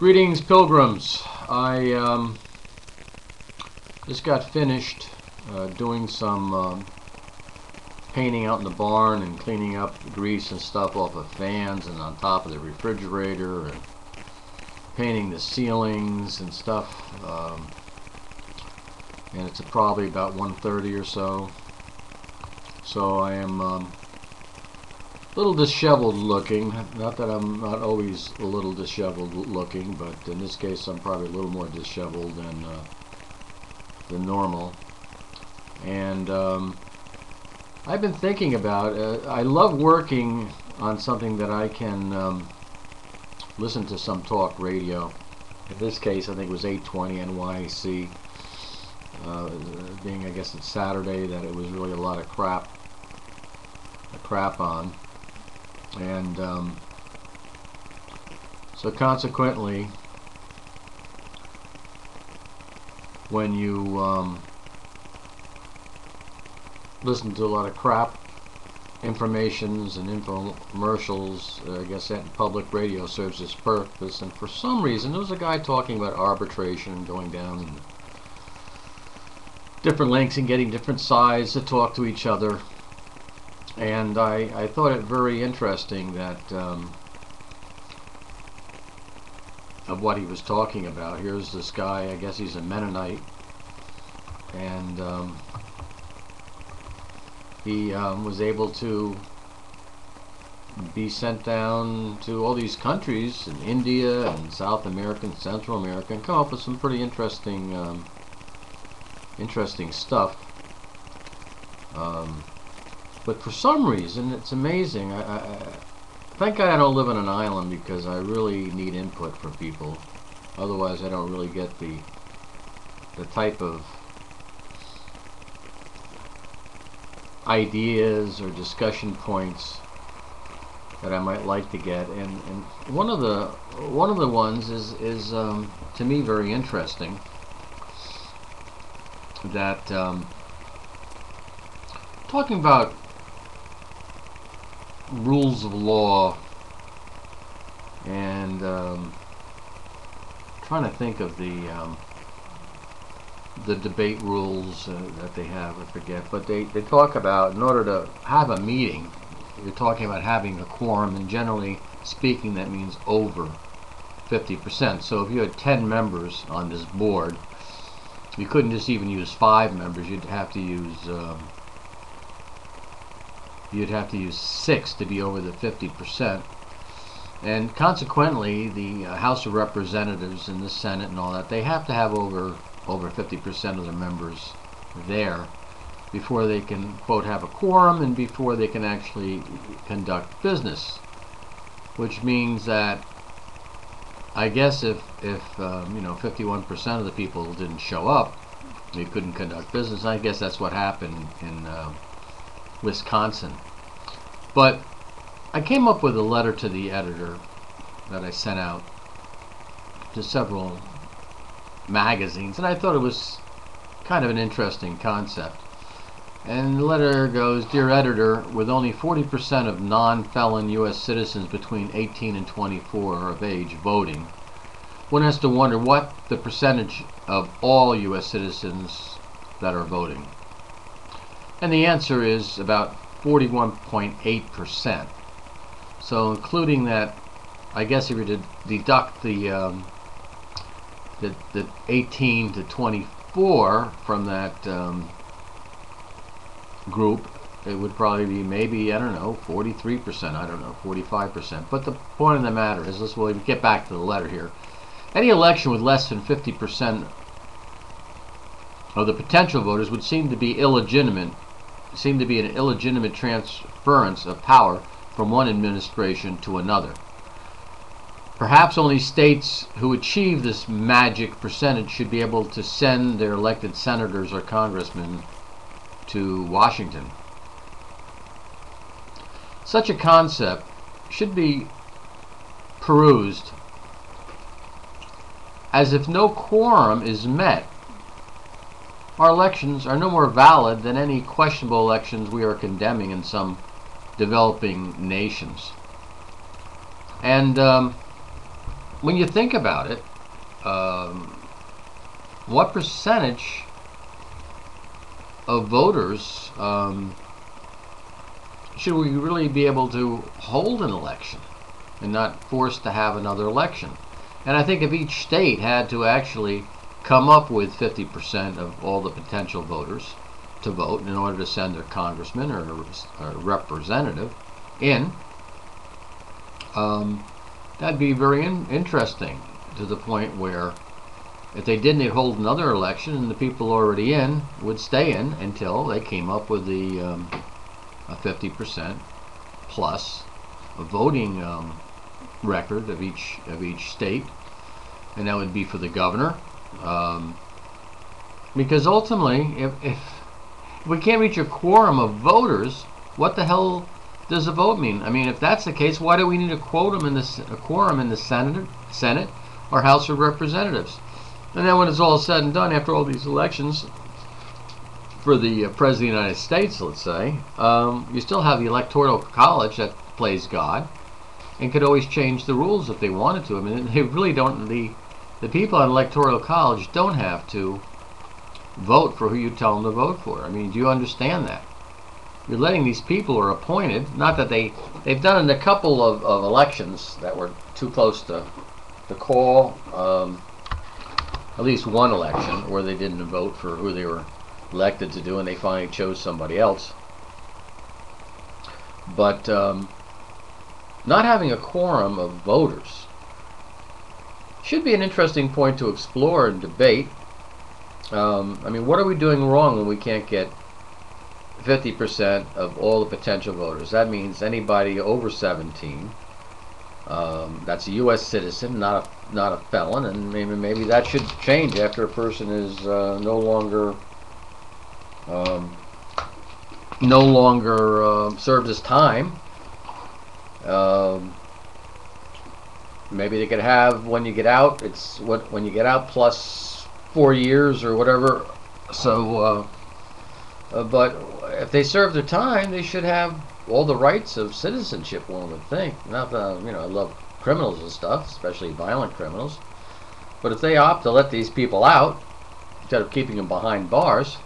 Greetings, pilgrims. I just got finished doing some painting out in the barn and cleaning up grease and stuff off of fans and on top of the refrigerator and painting the ceilings and stuff. And it's probably about 1:30 or so. So I am a little disheveled looking. Not that I'm not always a little disheveled looking, but in this case I'm probably a little more disheveled than normal. And I've been thinking about I love working on something that I can listen to some talk radio. In this case I think it was 820 NYC. Being I guess it's Saturday, that it was really a lot of crap on. And so consequently, when you listen to a lot of crap informations and infomercials, I guess that public radio serves its purpose. And for some reason, there was a guy talking about arbitration and going down in different links and getting different sides to talk to each other. And I thought it very interesting that of what he was talking about. Here's this guy, I guess he's a Mennonite, and he was able to be sent down to all these countries in India and South America and Central America and come up with some pretty interesting stuff. But for some reason, it's amazing. Thank God I don't live on an island, because I really need input from people. Otherwise, I don't really get the type of ideas or discussion points that I might like to get. And one of the ones is to me very interesting. That talking about rules of law, and trying to think of the debate rules that they have, I forget, but they talk about, in order to have a meeting, you're talking about having a quorum, and generally speaking that means over 50%. So if you had 10 members on this board, you couldn't just even use 5 members. You'd have to use 6 to be over the 50%. And consequently, the House of Representatives and the Senate and all that, they have to have over 50% of the members there before they can, quote, have a quorum, and before they can actually conduct business. Which means that, I guess if 51% of the people didn't show up, they couldn't conduct business. I guess that's what happened in Wisconsin. But I came up with a letter to the editor that I sent out to several magazines, and I thought it was kind of an interesting concept. And the letter goes, "Dear editor, with only 40% of non-felon U.S. citizens between 18 and 24 of age voting, one has to wonder what the percentage of all U.S. citizens that are voting. And the answer is about 41.8%. So including that, I guess if you did deduct the 18 to 24 from that group, it would probably be maybe, I don't know, 43%, I don't know, 45%. But the point of the matter is, we'll get back to the letter here. Any election with less than 50% of the potential voters would seem to be illegitimate, an illegitimate transference of power from one administration to another. Perhaps only states who achieve this magic percentage should be able to send their elected senators or congressmen to Washington. Such a concept should be perused as if no quorum is met, our elections are no more valid than any questionable elections we are condemning in some developing nations. And when you think about it, what percentage of voters should we really be able to hold an election and not forced to have another election? And I think if each state had to actually come up with 50% of all the potential voters to vote in order to send their congressman or a representative in, that'd be very interesting, to the point where if they didn't, they'd hold another election and the people already in would stay in until they came up with a 50% plus a voting record of each state, and that would be for the governor. Because ultimately, if we can't reach a quorum of voters, what the hell does a vote mean? I mean, if that's the case, why do we need a quorum in the Senate or House of Representatives? And then when it's all said and done, after all these elections for the President of the United States, let's say, you still have the Electoral College that plays God and could always change the rules if they wanted to. I mean, they really don't. The people on Electoral College don't have to vote for who you tell them to vote for. I mean, do you understand that? You're letting these people who are appointed, not that they've done in a couple of elections that were too close to call, at least one election where they didn't vote for who they were elected to do, and they finally chose somebody else. But not having a quorum of voters should be an interesting point to explore and debate. I mean, what are we doing wrong when we can't get 50% of all the potential voters? That means anybody over 17. That's a U.S. citizen, not a felon, and maybe that should change after a person is no longer served his time. Maybe they could have, when you get out, when you get out plus 4 years or whatever. So, but if they serve their time, they should have all the rights of citizenship, one would think. Not that, I love criminals and stuff, especially violent criminals. But if they opt to let these people out instead of keeping them behind bars,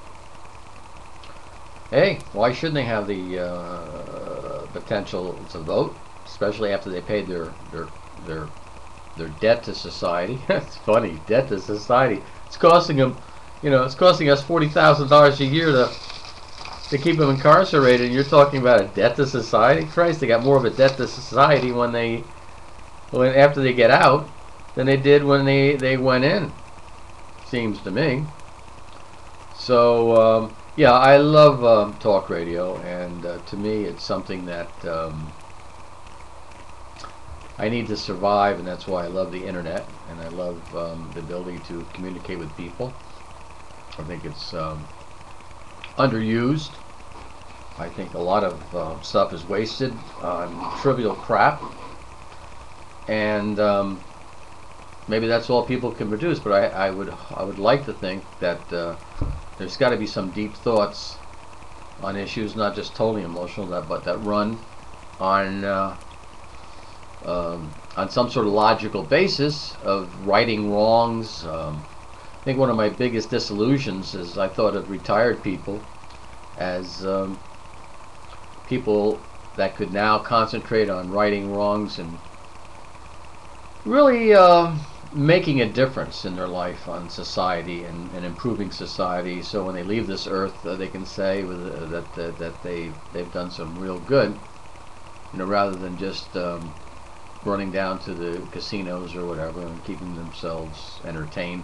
hey, why shouldn't they have the potential to vote, especially after they paid their debt to society? It's funny, debt to society. It's costing them, it's costing us $40,000 a year to keep them incarcerated, and you're talking about a debt to society? Christ, they got more of a debt to society after they get out than they did when they went in, seems to me. So yeah, I love talk radio, and to me it's something that I need to survive, and that's why I love the internet, and I love the ability to communicate with people. I think it's underused. I think a lot of stuff is wasted on trivial crap, and maybe that's all people can produce. But I would like to think that there's got to be some deep thoughts on issues, not just totally emotional, but that run on some sort of logical basis of righting wrongs. I think one of my biggest disillusions is I thought of retired people as people that could now concentrate on righting wrongs and really making a difference in their life on society and improving society, so when they leave this earth they can say that they've done some real good, rather than just running down to the casinos or whatever and keeping themselves entertained.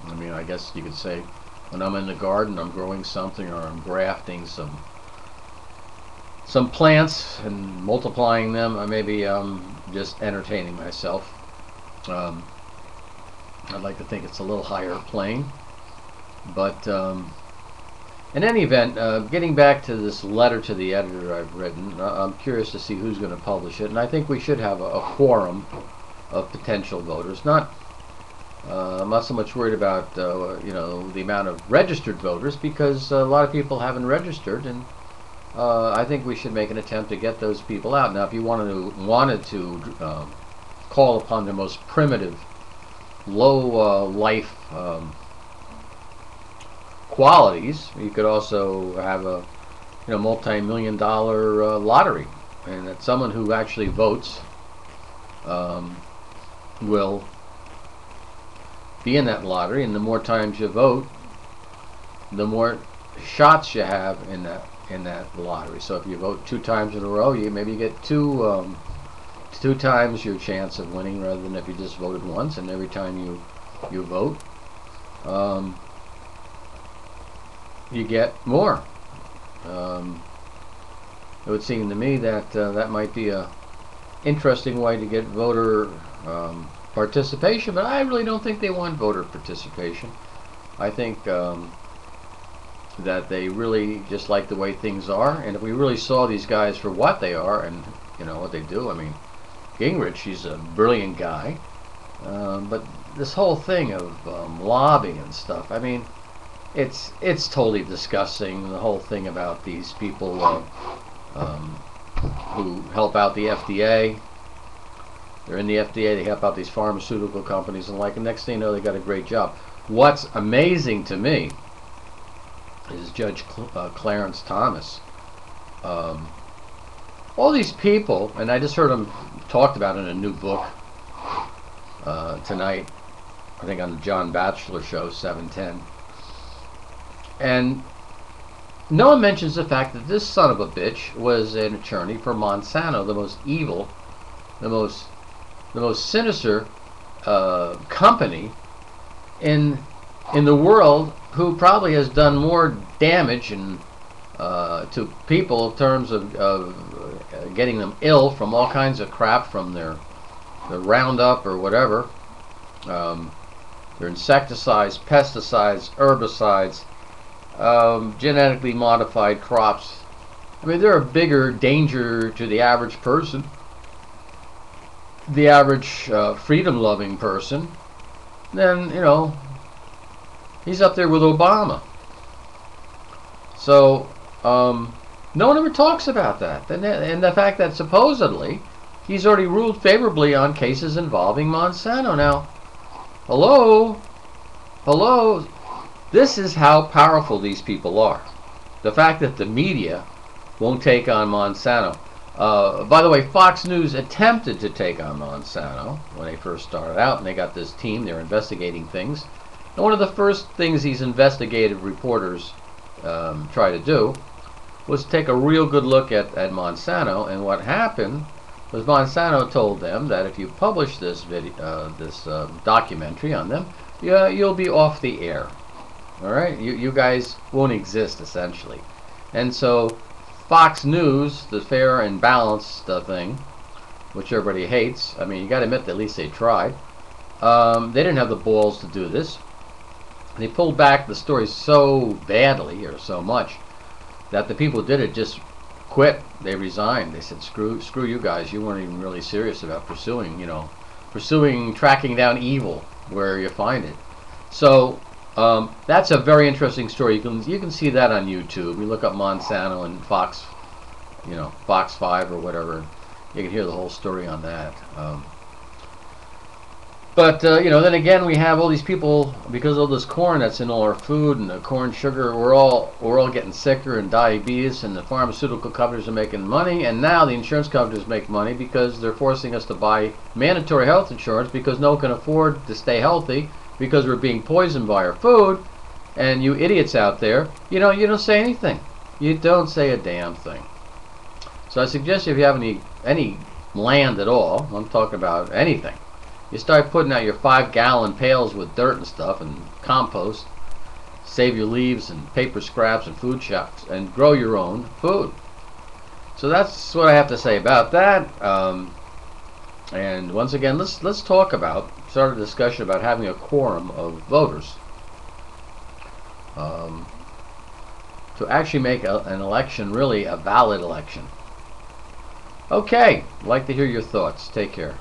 I mean, I guess you could say when I'm in the garden, I'm growing something, or I'm grafting some plants and multiplying them, or maybe I'm just entertaining myself. I'd like to think it's a little higher plane. But in any event, getting back to this letter to the editor I've written, I'm curious to see who's going to publish it, and I think we should have a quorum of potential voters. I'm not so much worried about the amount of registered voters, because a lot of people haven't registered, and I think we should make an attempt to get those people out. Now, if you wanted to call upon the most primitive, low life qualities. You could also have a multi-million-dollar lottery, and that someone who actually votes will be in that lottery, and the more times you vote, the more shots you have in that lottery. So if you vote 2 times in a row, you maybe get two times your chance of winning, rather than if you just voted once. And every time you vote, you get more. It would seem to me that that might be a interesting way to get voter participation, but I really don't think they want voter participation. I think that they really just like the way things are, and if we really saw these guys for what they are and what they do, I mean, Gingrich, he's a brilliant guy, but this whole thing of lobbying and stuff, I mean, it's totally disgusting. The whole thing about these people who help out the FDA. They're in the FDA, they help out these pharmaceutical companies, and like the next thing you know, they got a great job. What's amazing to me is Judge Clarence Thomas. All these people, and I just heard him talked about in a new book tonight, I think on the John Batchelor show, 710. And no one mentions the fact that this son of a bitch was an attorney for Monsanto, the most evil, the most sinister company in the world, who probably has done more damage to people in terms of getting them ill from all kinds of crap, from their Roundup or whatever, their insecticides, pesticides, herbicides, genetically modified crops. I mean, they're a bigger danger to the average person, the average freedom-loving person, then he's up there with Obama. So no one ever talks about that, and the fact that supposedly he's already ruled favorably on cases involving Monsanto. Now, hello, this is how powerful these people are. The fact that the media won't take on Monsanto. By the way, Fox News attempted to take on Monsanto when they first started out, and they got this team. They're investigating things. And one of the first things these investigative reporters try to do was take a real good look at Monsanto. And what happened was Monsanto told them that if you publish this documentary on them, you'll be off the air. All right, you guys won't exist, essentially. And so Fox News, the fair and balanced thing, which everybody hates. I mean, you got to admit that at least they tried. They didn't have the balls to do this. They pulled back the story so badly, or so much, that the people who did it just quit. They resigned. They said, "Screw you guys. You weren't even really serious about tracking down evil where you find it." So that's a very interesting story. You can see that on YouTube. You look up Monsanto and Fox 5 or whatever. You can hear the whole story on that. But then again, we have all these people, because of this corn that's in all our food and the corn sugar. We're all getting sicker, and diabetes, and the pharmaceutical companies are making money, and now the insurance companies make money because they're forcing us to buy mandatory health insurance because no one can afford to stay healthy because we're being poisoned by our food. And you idiots out there, you don't say anything. You don't say a damn thing. So I suggest if you have any land at all, I'm talking about anything, you start putting out your 5-gallon pails with dirt and stuff and compost. Save your leaves and paper scraps and food shops, and grow your own food. So that's what I have to say about that. And once again, let's start a discussion about having a quorum of voters to actually make an election really a valid election. Okay, I'd like to hear your thoughts. Take care.